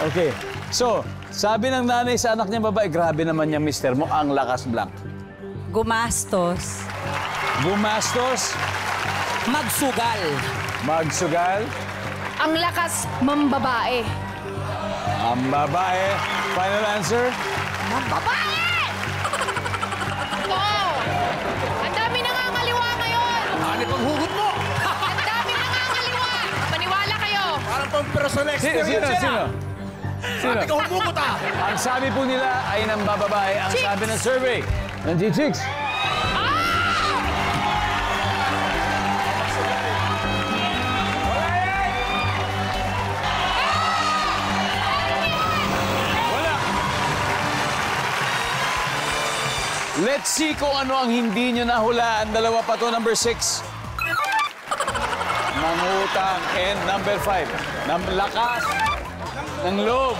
Okay. So, sabi ng nanay sa anak niya babae, grabe naman yung mister mo, ang lakas blank. Gumastos. Gumastos, Magsugal. magsugal, Ang lakas mambabae. ang babae. Final answer? Mambabae! Oo! Ang dami nangangaliwa ngayon! Ano pang hugot mo? Ang dami nangangaliwa! Maniwala kayo! Parang pang personal Sino? experience yan, ah. Sabi ka humugot, ah. Ang sabi po nila ay ng bababae. Ang sabi ng survey ng G-Chicks. Wala. Let's see kung ano ang hindi nyo nahulaan. Dalawa pa to, number 6. Mangutang. And number 5. Lakas ng loob.